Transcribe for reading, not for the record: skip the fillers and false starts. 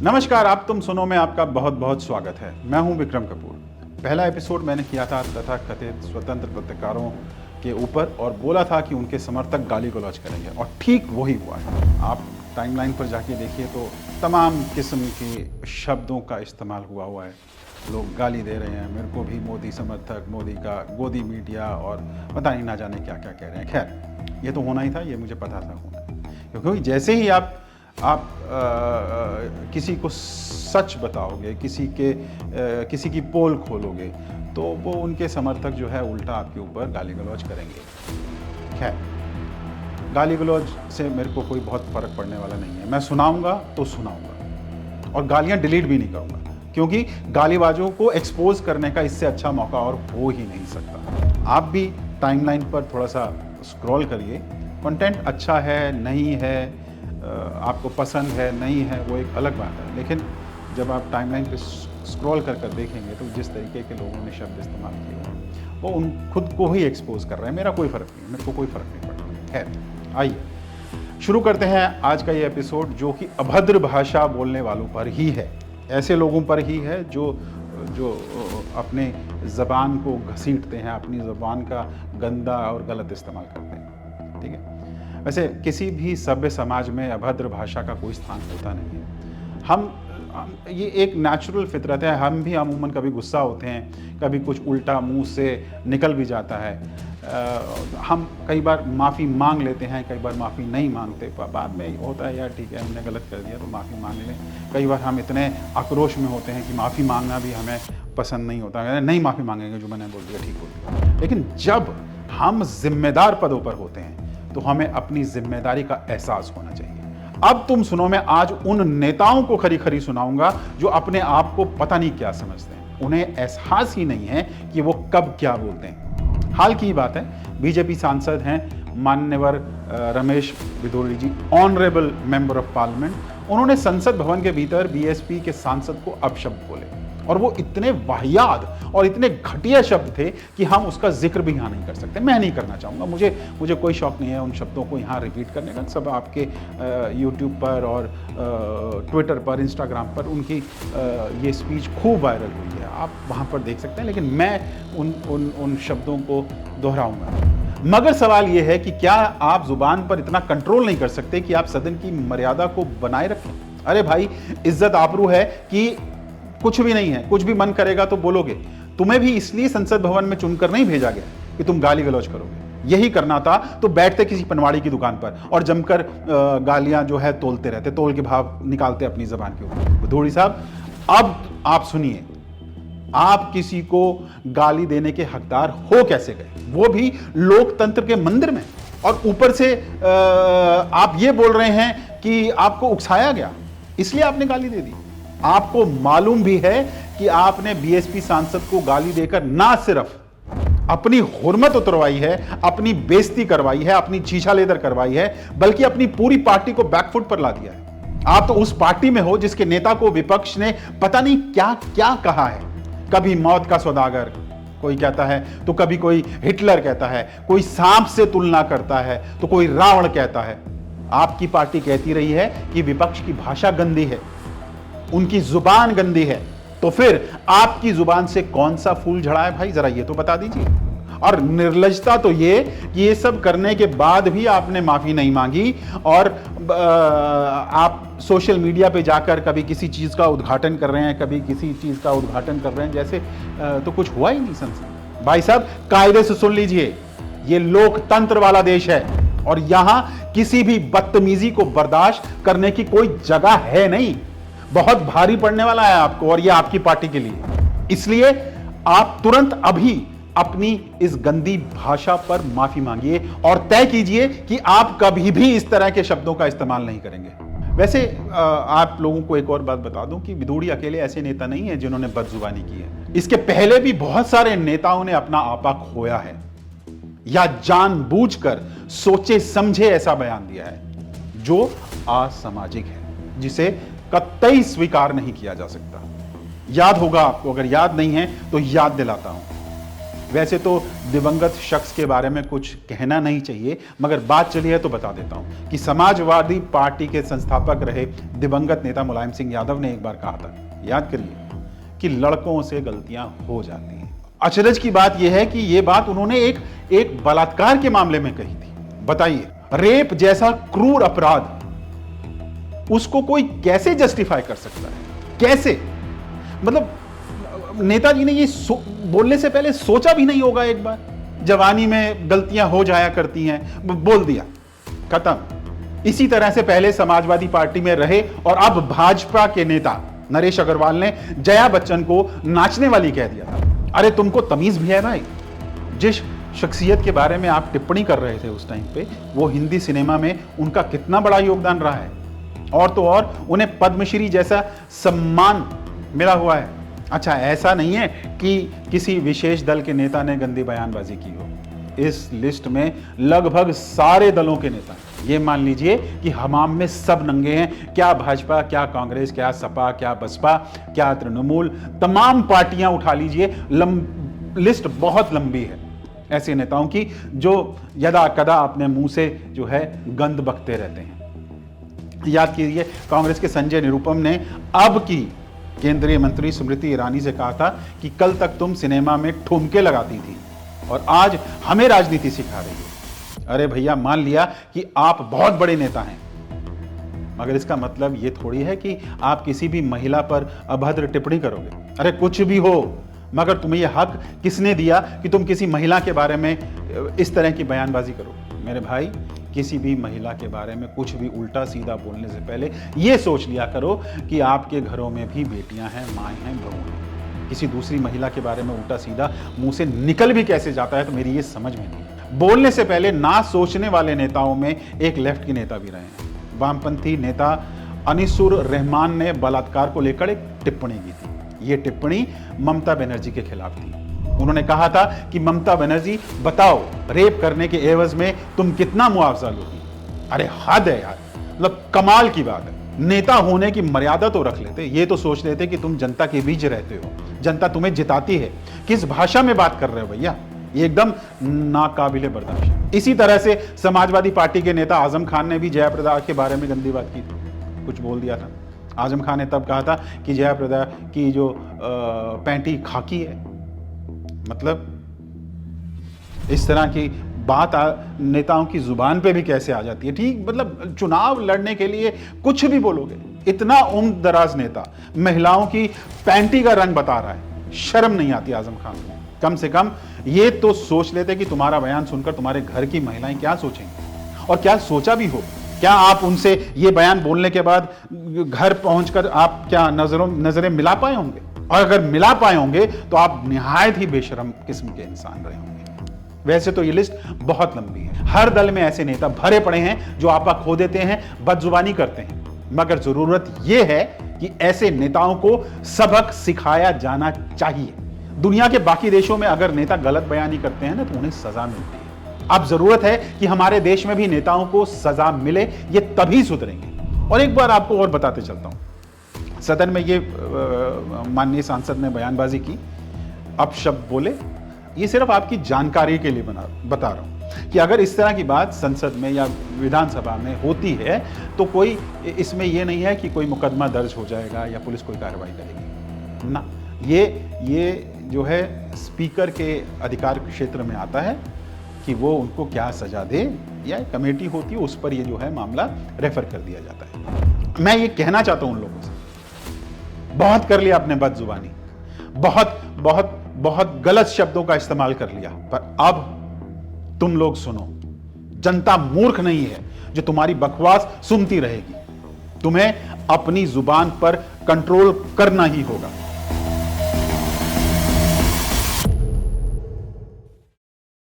नमस्कार, आप तुम सुनो में आपका बहुत बहुत स्वागत है। मैं हूं विक्रम कपूर। पहला एपिसोड मैंने किया था तथाकथित स्वतंत्र पत्रकारों के ऊपर और बोला था कि उनके समर्थक गाली गलौज करेंगे और ठीक वही हुआ है। आप टाइमलाइन पर जाके देखिए तो तमाम किस्म के शब्दों का इस्तेमाल हुआ है। लोग गाली दे रहे हैं, मेरे को भी मोदी समर्थक, मोदी का गोदी मीडिया और पता नहीं ना जाने क्या क्या कह रहे हैं। खैर, ये तो होना ही था, ये मुझे पता था होना, क्योंकि जैसे ही आप किसी को सच बताओगे, किसी की पोल खोलोगे, तो वो उनके समर्थक जो है उल्टा आपके ऊपर गाली गलौज करेंगे। खैर, गाली गलौज से मेरे को कोई बहुत फ़र्क पड़ने वाला नहीं है। मैं सुनाऊंगा तो सुनाऊंगा और गालियां डिलीट भी नहीं करूंगा, क्योंकि गालीबाजों को एक्सपोज करने का इससे अच्छा मौका और हो ही नहीं सकता। आप भी टाइमलाइन पर थोड़ा सा स्क्रॉल करिए, कंटेंट अच्छा है नहीं है, आपको पसंद है नहीं है, वो एक अलग बात है। लेकिन जब आप टाइमलाइन पे स्क्रॉल कर देखेंगे तो जिस तरीके के लोगों ने शब्द इस्तेमाल किए हैं वो उन खुद को ही एक्सपोज कर रहे हैं। मेरा कोई फ़र्क नहीं, मेरे को कोई फ़र्क नहीं पड़ रहा। खैर, आइए शुरू करते हैं आज का ये एपिसोड, जो कि अभद्र भाषा बोलने वालों पर ही है। ऐसे लोगों पर ही है जो अपने ज़बान को घसीटते हैं, अपनी ज़बान का गंदा और गलत इस्तेमाल करते हैं। ठीक है, वैसे किसी भी सभ्य समाज में अभद्र भाषा का कोई स्थान होता नहीं है। हम ये एक नेचुरल फितरत है। हम भी अमूमन कभी गुस्सा होते हैं, कभी कुछ उल्टा मुंह से निकल भी जाता है। हम कई बार माफ़ी मांग लेते हैं, कई बार माफ़ी नहीं मांगते। बाद में होता है यार ठीक है, हमने गलत कर दिया तो माफ़ी मांग लें। कई बार हम इतने आक्रोश में होते हैं कि माफ़ी मांगना भी हमें पसंद नहीं होता, नहीं माफ़ी मांगेंगे, जो मैंने बोल दिया ठीक बोल दिया। लेकिन जब हम जिम्मेदार पदों पर होते हैं तो हमें अपनी जिम्मेदारी का एहसास होना चाहिए। अब तुम सुनो, मैं आज उन नेताओं को खरी खरी सुनाऊंगा जो अपने आप को पता नहीं क्या समझते हैं। उन्हें एहसास ही नहीं है कि वो कब क्या बोलते हैं। हाल की बात है, बीजेपी सांसद हैं मान्यवर रमेश बिधूड़ी जी, ऑनरेबल मेंबर ऑफ पार्लियामेंट। उन्होंने संसद भवन के भीतर बीएसपी के सांसद को अपशब्द बोले और वो इतने वाहियात और इतने घटिया शब्द थे कि हम उसका जिक्र भी यहाँ नहीं कर सकते। मैं नहीं करना चाहूँगा, मुझे कोई शौक नहीं है उन शब्दों को यहाँ रिपीट करने का। सब आपके यूट्यूब पर और ट्विटर पर, इंस्टाग्राम पर उनकी ये स्पीच खूब वायरल हुई है, आप वहाँ पर देख सकते हैं। लेकिन मैं उन शब्दों को दोहराऊँगा। मगर सवाल ये है कि क्या आप जुबान पर इतना कंट्रोल नहीं कर सकते कि आप सदन की मर्यादा को बनाए रखें? अरे भाई, इज्जत आबरू है कि कुछ भी नहीं है, कुछ भी मन करेगा तो बोलोगे। तुम्हें भी इसलिए संसद भवन में चुनकर नहीं भेजा गया कि तुम गाली गलौज करोगे। यही करना था तो बैठते किसी पनवाड़ी की दुकान पर और जमकर गालियां जो है तोलते रहते, तोल के भाव निकालते अपनी जबान के ऊपर। भदौड़ी साहब, अब आप सुनिए, आप किसी को गाली देने के हकदार हो कैसे गए, वो भी लोकतंत्र के मंदिर में? और ऊपर से आप ये बोल रहे हैं कि आपको उकसाया गया इसलिए आपने गाली दे दी। आपको मालूम भी है कि आपने बीएसपी सांसद को गाली देकर ना सिर्फ अपनी हुर्मत उतरवाई है, अपनी बेइज्जती करवाई है, अपनी छीछा लेदर करवाई है, बल्कि अपनी पूरी पार्टी को बैकफुट पर ला दिया है। आप तो उस पार्टी में हो जिसके नेता को विपक्ष ने पता नहीं क्या क्या कहा है। कभी मौत का सौदागर कोई कहता है, तो कभी कोई हिटलर कहता है, कोई सांप से तुलना करता है, तो कोई रावण कहता है। आपकी पार्टी कहती रही है कि विपक्ष की भाषा गंदी है, उनकी जुबान गंदी है। तो फिर आपकी जुबान से कौन सा फूल झड़ा है भाई, जरा ये तो बता दीजिए। और निर्लजता तो ये कि ये सब करने के बाद भी आपने माफी नहीं मांगी और आप सोशल मीडिया पे जाकर कभी किसी चीज का उद्घाटन कर रहे हैं, कभी किसी चीज का उद्घाटन कर रहे हैं जैसे तो कुछ हुआ ही नहीं संसद। भाई साहब, कायदे से सुन लीजिए, ये लोकतंत्र वाला देश है और यहां किसी भी बदतमीजी को बर्दाश्त करने की कोई जगह है नहीं। बहुत भारी पड़ने वाला है आपको और ये आपकी पार्टी के लिए। इसलिए आप तुरंत अभी अपनी इस गंदी भाषा पर माफी मांगिए और तय कीजिए कि आप कभी भी इस तरह के शब्दों का इस्तेमाल नहीं करेंगे। वैसे आप लोगों को एक और बात बता दूं कि बिधूड़ी अकेले ऐसे नेता नहीं है जिन्होंने बदजुबानी की है। इसके पहले भी बहुत सारे नेताओं ने अपना आपा खोया है या जानबूझकर सोचे समझे ऐसा बयान दिया है जो असामाजिक है, जिसे कतई स्वीकार नहीं किया जा सकता। याद होगा आपको, अगर याद नहीं है तो याद दिलाता हूं। वैसे तो दिवंगत शख्स के बारे में कुछ कहना नहीं चाहिए, मगर बात चली है तो बता देता हूं कि समाजवादी पार्टी के संस्थापक रहे दिवंगत नेता मुलायम सिंह यादव ने एक बार कहा था, याद करिए, कि लड़कों से गलतियां हो जाती हैं। अचरज की बात यह है कि यह बात उन्होंने एक बलात्कार के मामले में कही थी। बताइए, रेप जैसा क्रूर अपराध, उसको कोई कैसे जस्टिफाई कर सकता है? कैसे? मतलब नेताजी ने ये बोलने से पहले सोचा भी नहीं होगा एक बार? जवानी में गलतियां हो जाया करती हैं, बोल दिया, खत्म। इसी तरह से पहले समाजवादी पार्टी में रहे और अब भाजपा के नेता नरेश अग्रवाल ने जया बच्चन को नाचने वाली कह दिया था। अरे तुमको तमीज भी है भाई? जिस शख्सियत के बारे में आप टिप्पणी कर रहे थे उस टाइम पे, वो हिंदी सिनेमा में उनका कितना बड़ा योगदान रहा है, और तो और उन्हें पद्मश्री जैसा सम्मान मिला हुआ है। अच्छा, ऐसा नहीं है कि किसी विशेष दल के नेता ने गंदी बयानबाजी की हो। इस लिस्ट में लगभग सारे दलों के नेता, ये मान लीजिए कि हमाम में सब नंगे हैं, क्या भाजपा, क्या कांग्रेस, क्या सपा, क्या बसपा, क्या तृणमूल, तमाम पार्टियां उठा लीजिए, लिस्ट बहुत लंबी है ऐसे नेताओं की जो यदा कदा अपने मुंह से जो है गंद बकते रहते हैं। याद कीजिए, कांग्रेस के संजय निरुपम ने अब की केंद्रीय मंत्री स्मृति ईरानी से कहा था कि कल तक तुम सिनेमा में ठुमके लगाती थी और आज हमें राजनीति सिखा रही हो। अरे भैया, मान लिया कि आप बहुत बड़े नेता हैं, मगर इसका मतलब ये थोड़ी है कि आप किसी भी महिला पर अभद्र टिप्पणी करोगे। अरे कुछ भी हो, मगर तुम्हें यह हक किसने दिया कि तुम किसी महिला के बारे में इस तरह की बयानबाजी करो? मेरे भाई, किसी भी महिला के बारे में कुछ भी उल्टा सीधा बोलने से पहले ये सोच लिया करो कि आपके घरों में भी बेटियां हैं, माएँ हैं, बहू हैं। किसी दूसरी महिला के बारे में उल्टा सीधा मुंह से निकल भी कैसे जाता है, तो मेरी ये समझ में नहीं। बोलने से पहले ना सोचने वाले नेताओं में एक लेफ्ट की नेता भी रहे हैं। वामपंथी नेता अनिसुर रहमान ने बलात्कार को लेकर एक टिप्पणी की थी। ये टिप्पणी ममता बनर्जी के खिलाफ थी। उन्होंने कहा था कि ममता बनर्जी, बताओ रेप करने के एवज में तुम कितना मुआवजा लोगी? अरे हद है यार, मतलब कमाल की बात है। नेता होने की मर्यादा तो रख लेते, ये तो सोच लेते कि तुम जनता के बीच रहते हो, जनता तुम्हें जिताती है। किस भाषा में बात कर रहे हो भैया? ये एकदम नाकाबिले बर्दाश्त। इसी तरह से समाजवादी पार्टी के नेता आजम खान ने भी जयाप्रदा के बारे में गंदी बात की थी, कुछ बोल दिया था। आजम खान ने तब कहा था कि जयाप्रदा की जो पैंटी खाकी है। मतलब इस तरह की बात नेताओं की जुबान पे भी कैसे आ जाती है? ठीक, मतलब चुनाव लड़ने के लिए कुछ भी बोलोगे। इतना उम्र दराज नेता महिलाओं की पैंटी का रंग बता रहा है, शर्म नहीं आती आजम खान को? कम से कम ये तो सोच लेते कि तुम्हारा बयान सुनकर तुम्हारे घर की महिलाएं क्या सोचेंगी, और क्या सोचा भी हो। क्या आप उनसे ये बयान बोलने के बाद घर पहुंचकर आप क्या नजरें मिला पाए होंगे? और अगर मिला पाए होंगे तो आप निहायत ही बेशरम किस्म के इंसान रहे होंगे। वैसे तो ये लिस्ट बहुत लंबी है। हर दल में ऐसे नेता भरे पड़े हैं जो आपा खो देते हैं, बदजुबानी करते हैं, मगर जरूरत यह है कि ऐसे नेताओं को सबक सिखाया जाना चाहिए। दुनिया के बाकी देशों में अगर नेता गलत बयानी करते हैं ना, तो उन्हें सजा मिलती है। अब जरूरत है कि हमारे देश में भी नेताओं को सजा मिले, ये तभी सुधरेंगे। और एक बार आपको और बताते चलता हूं, सदन में ये माननीय सांसद ने बयानबाजी की, अपशब्द बोले। ये सिर्फ आपकी जानकारी के लिए बता रहा हूं कि अगर इस तरह की बात संसद में या विधानसभा में होती है तो कोई इसमें यह नहीं है कि कोई मुकदमा दर्ज हो जाएगा या पुलिस कोई कार्रवाई करेगी ना। ये जो है स्पीकर के अधिकार क्षेत्र में आता है कि वो उनको क्या सजा दे, या कमेटी होती है उस पर ये जो है मामला रेफर कर दिया जाता है। मैं ये कहना चाहता हूं उन लोगों से, बहुत कर लिया आपने बदजुबानी, बहुत बहुत बहुत गलत शब्दों का इस्तेमाल कर लिया, पर अब तुम लोग सुनो। जनता मूर्ख नहीं है जो तुम्हारी बकवास सुनती रहेगी। तुम्हें अपनी जुबान पर कंट्रोल करना ही होगा।